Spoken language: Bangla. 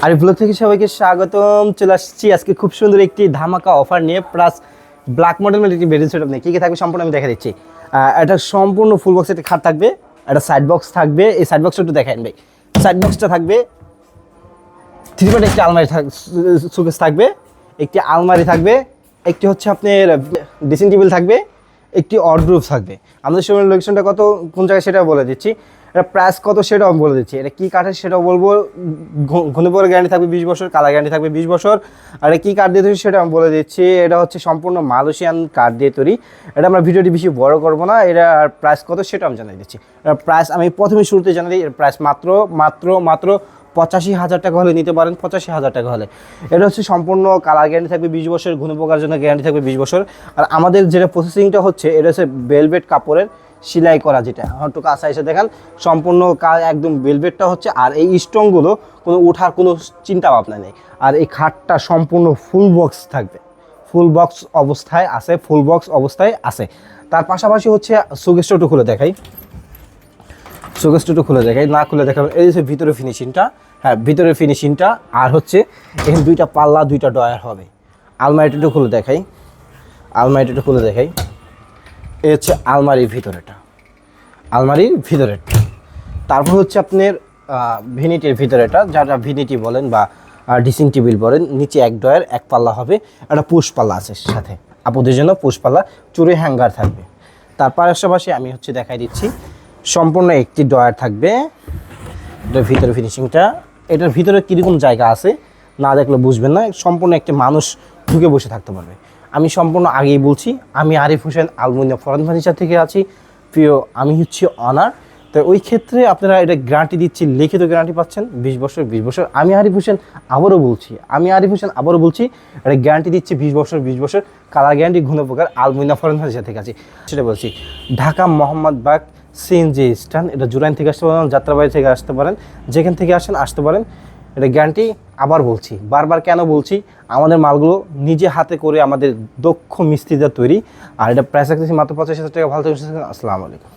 আর ব্লগ থেকে সবাইকে স্বাগতম। চলে আসছি আজকে খুব সুন্দর একটি ধামাকা অফার নিয়ে, প্লাস ব্ল্যাক মডেল একটি বেডরুম সেটআপ নিয়ে। কী কী থাকবে সম্পূর্ণ আমি দেখা দিচ্ছি। এটা সম্পূর্ণ ফুল বক্স একটা খাট থাকবে, একটা সাইড বক্স থাকবে। এই সাইড বক্সটা একটু দেখেন ভাই। সাইড বক্সটা থাকবে, 3 পার্ট একটি আলমারি শোকেস থাকবে, একটি আলমারি থাকবে, একটি হচ্ছে আপনার ড্রেসিং টেবিল থাকবে, একটি ওয়ার্ডরোব থাকবে। আমাদের শোরুমের লোকেশনটা কত, কোন জায়গায় সেটাও বলে দিচ্ছি। এটা প্রাইস কত সেটাও আমি বলে দিচ্ছি। এটা কী কাঠের সেটাও বলবো। ঘনীপুরের গ্যারান্টি থাকবে 20 বছর, কালার গ্যারান্টি থাকবে 20 বছর। আর এটা কী কাঠ দিয়ে তৈরি সেটা আমি বলে দিচ্ছি। এটা হচ্ছে সম্পূর্ণ মালয়েশিয়ান কাঠ দিয়ে তৈরি। এটা আমরা ভিডিওটি বেশি বড় করবো না। এটা প্রাইস কত সেটা আমি জানিয়ে দিচ্ছি। প্রাইস আমি প্রথমে শুরুতে জানিয়ে দিই। এর প্রাইস মাত্র 85,000 টাকা হলে নিতে পারেন। 85,000 টাকা হলে এটা হচ্ছে সম্পূর্ণ কালার গ্যারান্টি থাকবে 20 বছর, ঘন পোকার জন্য গ্যারান্টি থাকবে 20 বছর। আর আমাদের যেটা প্রসেসিংটা হচ্ছে, এটা হচ্ছে ভেলভেট কাপড়ের সেলাই করা, যেটা একটু কাছে এসে দেখেন। সম্পূর্ণ একদম ভেলভেটটা হচ্ছে। আর এই স্টোনগুলো কোনো ওঠার কোনো চিন্তা ভাবনা নেই। আর এই খাটটা সম্পূর্ণ ফুল বক্স থাকবে, ফুল বক্স অবস্থায় আছে, ফুল বক্স অবস্থায় আছে। তার পাশাপাশি হচ্ছে শোকেসটা একটু খুলে দেখাই, শোকেসটা একটু খুলে দেখাই, না খুলে দেখাবেন। এই হচ্ছে ভিতরে ফিনিশিংটা, হ্যাঁ ভিতরের ফিনিশিংটা। আর হচ্ছে এখানে 2টা পাল্লা, 2টা ডয়ার হবে। আলমারিটা একটু খুলে দেখাই, আলমারিটা একটু খুলে দেখাই। এই হচ্ছে আলমারির ভিতরেটা, আলমারির ভিতরেটা। তারপর হচ্ছে আপনার ভিনিটির ভিতরেটা, যারা ভিনিটি বলেন বা ড্রেসিং টেবিল বলেন। নিচে 1 ডয়ার 1 পাল্লা হবে, একটা পুশ পাল্লা আছে সাথে, আপুদের জন্য পুশ পাল্লা, চুরি হ্যাঙ্গার থাকবে। তার পাশাপাশি আমি হচ্ছে দেখাই দিচ্ছি, সম্পূর্ণ একটি ডয়ার থাকবে। এটার ভিতরে ফিনিশিংটা, এটার ভিতরে কীরকম জায়গা আছে না দেখলে বুঝবেন না। সম্পূর্ণ একটি মানুষ ঢুকে বসে থাকতে পারবে। আমি সম্পূর্ণ আগেই বলছি, আমি Arif Hossain aluminium foreign furniture থেকে আছি। প্রিয়, আমি হচ্ছে অনার। তো ওই ক্ষেত্রে আপনারা এটা গ্যারান্টি দিচ্ছি, লিখিত গ্যারান্টি পাচ্ছেন 20 বছর, 20 বছর। আমি আরিফ হোসেন আবারও বলছি, এটা গ্যারান্টি দিচ্ছি 20 বছর, 20 বছর। কালার গ্যারান্টি, ঘন প্রকার, আলমুনিয়াম ফরেন ফার্নিচার থেকে আছি, সেটা বলছি। Dhaka Mohammadbag CNG stand. এটা জুরাইন থেকে আসতে পারেন, যাত্রাবাড়ি থেকে আসতে পারেন, যেখান থেকে আসতে পারেন। এটা গ্যারান্টি আবার বলছি, বারবার কেন বলছি, আমাদের মালগুলো নিজে হাতে করে আমাদের দক্ষ মিস্ত্রিদের তৈরি। আর এটা প্রাইস রাখতেছি মাত্র 85,000 টাকা। ভালো থাকবেন, আসসালামু আলাইকুম।